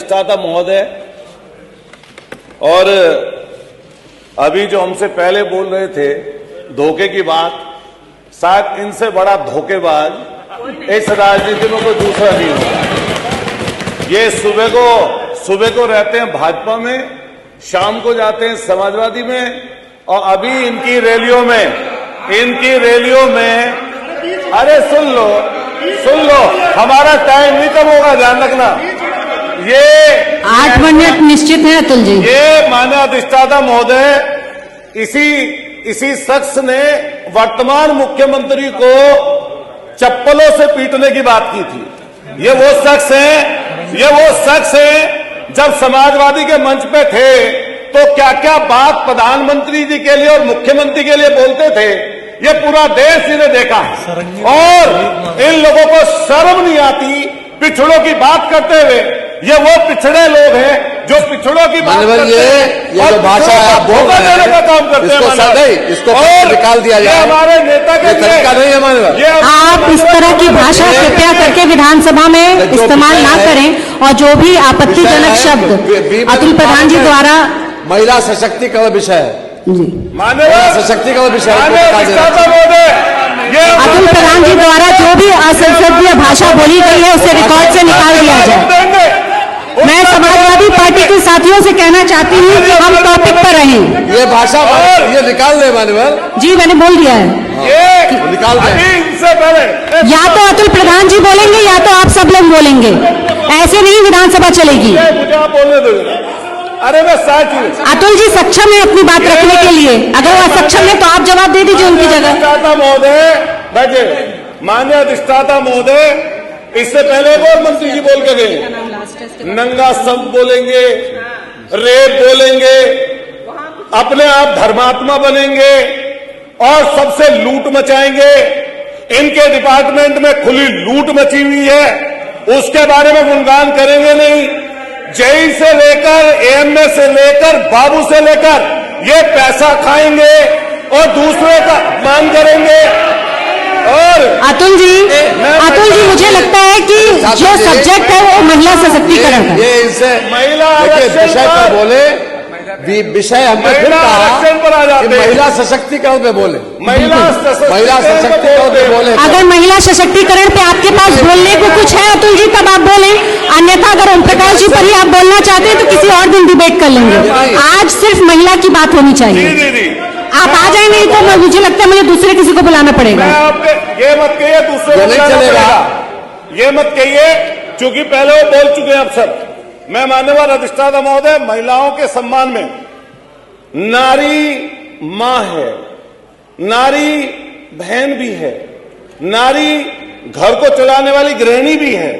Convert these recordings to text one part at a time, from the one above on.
अधिष्ठाता महोदय और अभी जो हमसे पहले बोल रहे थे धोखे की बात, शायद इनसे बड़ा धोखेबाज इस राजनीति में कोई दूसरा नहीं होगा। ये सुबह को रहते हैं भाजपा में, शाम को जाते हैं समाजवादी में, और अभी इनकी रैलियों में अरे सुन लो, हमारा टाइम नहीं कम होगा, ध्यान रखना। ये 8 मिनट निश्चित है अतुल जी। ये माननीय अधिष्ठाता महोदय, इसी शख्स ने वर्तमान मुख्यमंत्री को चप्पलों से पीटने की बात की थी। ये वो शख्स है जब समाजवादी के मंच पे थे तो क्या क्या बात प्रधानमंत्री जी के लिए और मुख्यमंत्री के लिए बोलते थे, ये पूरा देश इन्हें देखा है। और इन लोगों को शर्म नहीं आती पिछड़ों की बात करते हुए। ये वो पिछड़े लोग हैं जो पिछड़ों की बात करते हैं, ये जो भाषा है आप बोल रहे हैं का काम करते हैं। इसको निकाल दिया जाए, हमारे नेता के तरीका नहीं है मानव। आप इस तरह की भाषा कृपया करके विधानसभा में इस्तेमाल ना करें, और जो भी आपत्तिजनक शब्द अतुल प्रधान जी द्वारा महिला सशक्तिकरण विषय है, सशक्तिकरण विषय अतुल प्रधान जी द्वारा जो भी असंसदीय भाषा बोली गई है उसे रिकॉर्ड से निकाल दिया जाए। मैं समाजवादी पार्टी के साथियों से कहना चाहती हूँ कि हम टॉपिक पर रहें। ये भाषा ये निकाल दे मानव जी, मैंने बोल दिया है, निकाल दे। या तो अतुल प्रधान जी बोलेंगे या तो आप सब लोग बोलेंगे, ऐसे नहीं विधानसभा चलेगी। अरे अतुल जी सक्षम है अपनी बात रखने के लिए, अगर वो असक्षम है तो आप जवाब दे दीजिए उनकी जगह। माननीय अधिष्ठाता महोदय, इससे पहले एक और मंत्री जी बोल के गए, नंगा शब्द बोलेंगे, रेप बोलेंगे, अपने आप धर्मात्मा बनेंगे और सबसे लूट मचाएंगे। इनके डिपार्टमेंट में खुली लूट मची हुई है, उसके बारे में गुणगान करेंगे नहीं। जेई से लेकर एएमए से लेकर बाबू से लेकर ये पैसा खाएंगे और दूसरे का अपमान करेंगे। और अतुल जी मुझे लगता है कि जो सब्जेक्ट है वो महिला सशक्तिकरण है। ये इनसे महिला विषय पर बोले, विषय हमने फिर कहा कि महिला सशक्तिकरण पे बोले, महिला सशक्तिकरण पे बोले। अगर महिला सशक्तिकरण पे आपके पास बोलने को कुछ है अतुल जी तब आप बोलें, अन्यथा अगर ओम प्रकाश जी पर ही आप बोलना चाहते हैं तो किसी और दिन डिबेट कर लेंगे। आज सिर्फ महिला की बात होनी चाहिए। आप आ जाए, नहीं तो मुझे लगता है मुझे दूसरे किसी को बुलाना पड़ेगा। ये मत कहिए दूसरे को बुलाना पड़ेगा, ये मत कहिए, क्योंकि पहले वो बोल चुके हैं। अब सब मैं मान्यवर अधिष्ठाता महोदय, महिलाओं के सम्मान में नारी मां है, नारी बहन भी है, नारी घर को चलाने वाली गृहिणी भी है।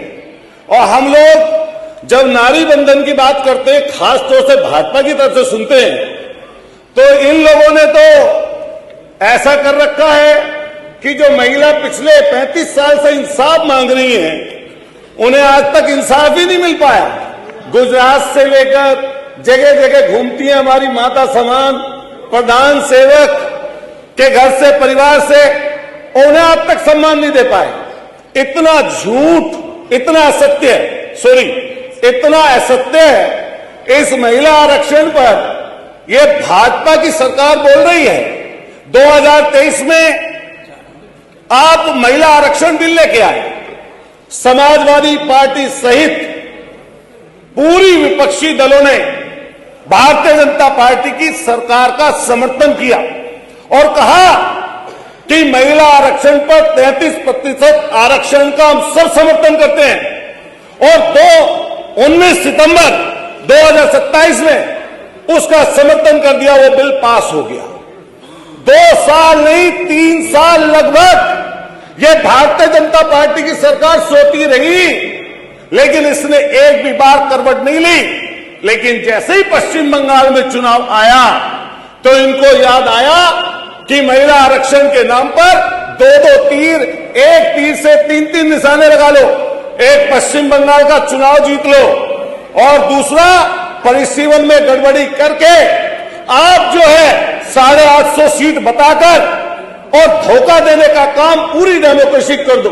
और हम लोग जब नारी बंधन की बात करते हैं, खास तौर से भाजपा की तरफ से सुनते हैं, तो इन लोगों ने तो ऐसा कर रखा है कि जो महिला पिछले 35 साल से इंसाफ मांग रही हैं, उन्हें आज तक इंसाफ ही नहीं मिल पाया। गुजरात से लेकर जगह जगह घूमती है हमारी माता समान, प्रधान सेवक के घर से, परिवार से, उन्हें आज तक सम्मान नहीं दे पाए। इतना झूठ, इतना असत्य, इतना असत्य है इस महिला आरक्षण पर। ये भाजपा की सरकार बोल रही है 2023 में आप महिला आरक्षण बिल लेके आए, समाजवादी पार्टी सहित पूरी विपक्षी दलों ने भारतीय जनता पार्टी की सरकार का समर्थन किया और कहा कि महिला आरक्षण पर 33% आरक्षण का हम सब समर्थन करते हैं। और 19 सितंबर 2027 में उसका समर्थन कर दिया, वो बिल पास हो गया। 2 साल नहीं 3 साल लगभग ये भारतीय जनता पार्टी की सरकार सोती रही, लेकिन इसने एक भी बार करवट नहीं ली। लेकिन जैसे ही पश्चिम बंगाल में चुनाव आया तो इनको याद आया कि महिला आरक्षण के नाम पर 2-2 तीर, एक तीर से 3-3 निशाने लगा लो। एक पश्चिम बंगाल का चुनाव जीत लो और दूसरा परिसीमन में गड़बड़ी करके आप जो है 850 सीट बताकर और धोखा देने का काम पूरी डेमोक्रेसी कर दो।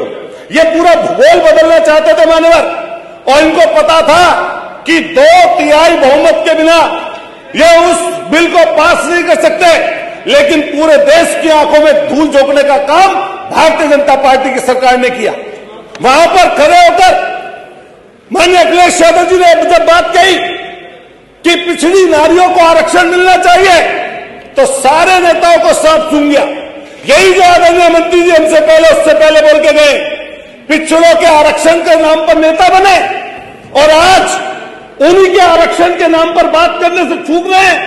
ये पूरा भूगोल बदलना चाहते थे मान्यवर, और इनको पता था कि 2/3 बहुमत के बिना ये उस बिल को पास नहीं कर सकते, लेकिन पूरे देश की आंखों में धूल झोंकने का काम भारतीय जनता पार्टी की सरकार ने किया। वहां पर खड़े होकर माननीय अखिलेश यादव जी ने जब बात कही कि पिछड़ी नारियों को आरक्षण मिलना चाहिए, तो सारे नेताओं को साफ सुन गया। यही जो आदरणीय मंत्री जी हमसे पहले उससे पहले बोल के गए, पिछड़ों के आरक्षण के नाम पर नेता बने और आज उन्हीं के आरक्षण के नाम पर बात करने से चूक रहे हैं,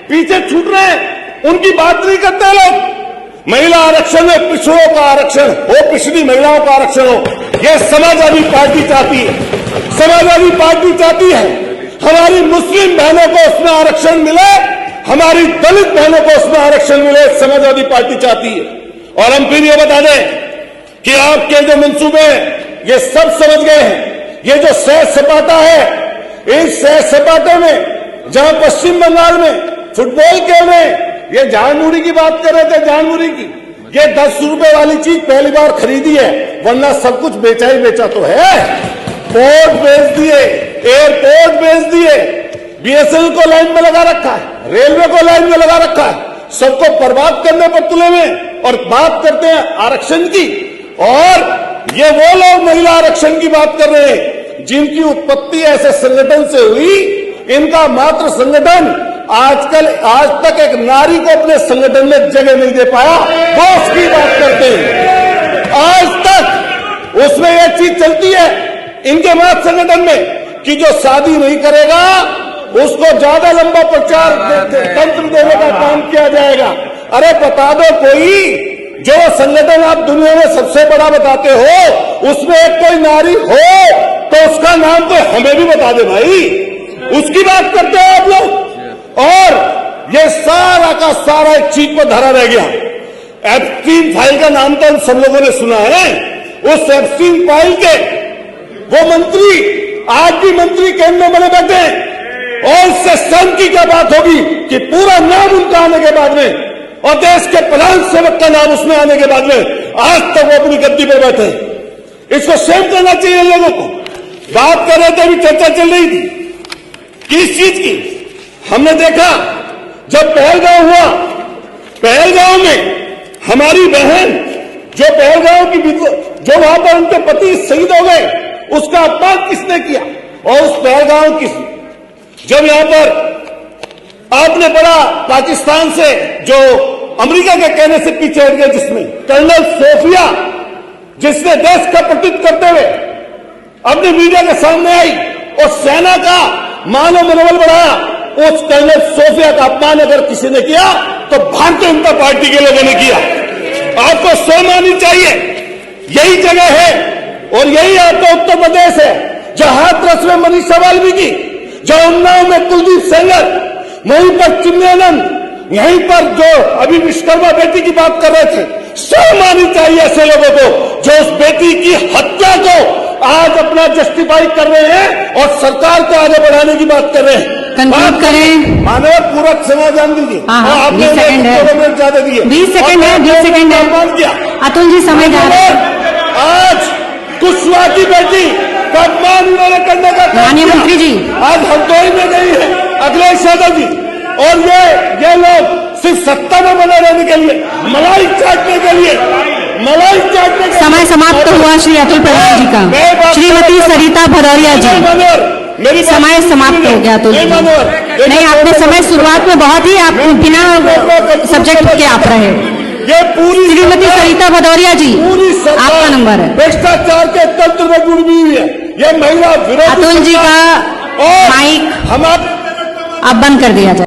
पीछे छूट रहे हैं, उनकी बात नहीं करते लोग। महिला आरक्षण में पिछड़ों का आरक्षण हो, पिछड़ी महिलाओं का आरक्षण हो, यह समाजवादी पार्टी चाहती है। समाजवादी पार्टी चाहती है हमारी मुस्लिम बहनों को उसमें आरक्षण मिले, हमारी दलित बहनों को उसमें आरक्षण मिले, समाजवादी पार्टी चाहती है। और हम फिर ये बता दें कि आपके जो मंसूबे ये सब समझ गए हैं। ये जो सैर सपाटा है, इस सैर सपाटे में जहां पश्चिम बंगाल में फुटबॉल खेल रहे हैं, ये झानमुड़ी की बात कर रहे थे, झानमुड़ी की, ये 10 रुपए वाली चीज पहली बार खरीदी है, वरना सब कुछ बेचा ही बेचा तो है। पोर्ट बेच दिए, एयरपोर्ट बेच दिए, बीएसएनएल को लाइन में लगा रखा है, रेलवे को लाइन में लगा रखा है, सबको बर्बाद करने पर तुले में। और बात करते हैं आरक्षण की, और ये वो लोग महिला आरक्षण की बात कर रहे हैं जिनकी उत्पत्ति ऐसे संगठन से हुई, इनका मात्र संगठन आज तक एक नारी को अपने संगठन में जगह नहीं दे पाया, वो उसकी बात करते हैं। आज तक उसमें यह चीज चलती है इनके मात्र संगठन में कि जो शादी नहीं करेगा उसको ज्यादा लंबा प्रचार तंत्र देने का काम किया जाएगा। अरे बता दो कोई, जो संगठन आप दुनिया में सबसे बड़ा बताते हो उसमें एक कोई नारी हो तो उसका नाम तो हमें भी बता दे भाई, उसकी बात करते हो आप लोग। और ये सारा का सारा एक चीज पर धरा रह गया। एप्स्टीन फाइल का नाम तो हम सब लोगों ने सुना है। उस एप्स्टीन फाइल के वो मंत्री आज भी मंत्री केंद्र में बने बैठे हैं, और उससे शर्म की क्या बात होगी कि पूरा नाम उनका आने के बाद में और देश के प्रधान सेवक का नाम उसमें आने के बाद में आज तक वो अपनी गद्दी पर बैठे हैं। इसको शेम करना चाहिए इन लोगों को। बात कर रहे थे, अभी चर्चा चल रही थी किस चीज की। हमने देखा जब पहलगांव हुआ, पहलगांव में हमारी बहन जो पहलगांव की जो वहां पर उनके पति शहीद हो गए, उसका अपमान किसने किया। और उस पहलगांव की जब यहां पर आपने पढ़ा पाकिस्तान से जो अमेरिका के कहने से पीछे हट गए, जिसमें कर्नल सोफिया जिसने देश का प्रतिनिधित्व करते हुए अपने मीडिया के सामने आई और सेना का मानव मनोबल बढ़ाया, उस कर्नल सोफिया का अपमान अगर किसी ने किया तो भारतीय जनता पार्टी के लोगों ने किया। आपको शर्म आनी चाहिए। यही जगह है और यही आपका उत्तर प्रदेश है जहां हाथरस में मनीषा वाल्मीकि, जहां उन्नाव में कुलदीप सेंगर, वहीं पर चिन्मयानंद, यहीं पर जो अभी विश्वकर्मा बेटी की बात कर रहे थे। शर्म आनी चाहिए ऐसे लोगों को जो उस बेटी की हत्या को आज अपना जस्टिफाई कर रहे हैं और सरकार को आगे बढ़ाने की बात कर रहे हैं। कंक्लूड करें। मानव पूरक समाधान दीजिए। आपने 20 सेकंड है, ज्यादा दिए, 20 सेकंड है, 20 सेकंड है। अतुल जी समय जा रहा है। आज कुशवाहा की बेटी का अपमान उन्होंने करने का माननीय मंत्री जी, आज हरदोई में गई है अखिलेश यादव जी, और ये लोग सिर्फ सत्ता में बने रहने के लिए, मलाई चाटने के लिए, मलाई चाटने के समय समाप्त हुआ श्री अतुल प्रधान जी का। श्रीमती सरिता भदौरिया जी, समय समाप्त हो गया अतुल जी। नहीं, आपने समय शुरुआत में बहुत ही आप बिना सब्जेक्ट के आप रहे। ये पूरी श्रीमती सरिता भदौरिया जी, आपका नंबर है। भ्रष्टाचार के तंत्र में जुड़ी हुई है ये महिला विरोधी। अतुल जी का और माइक हमारे अब बंद कर दिया जाए।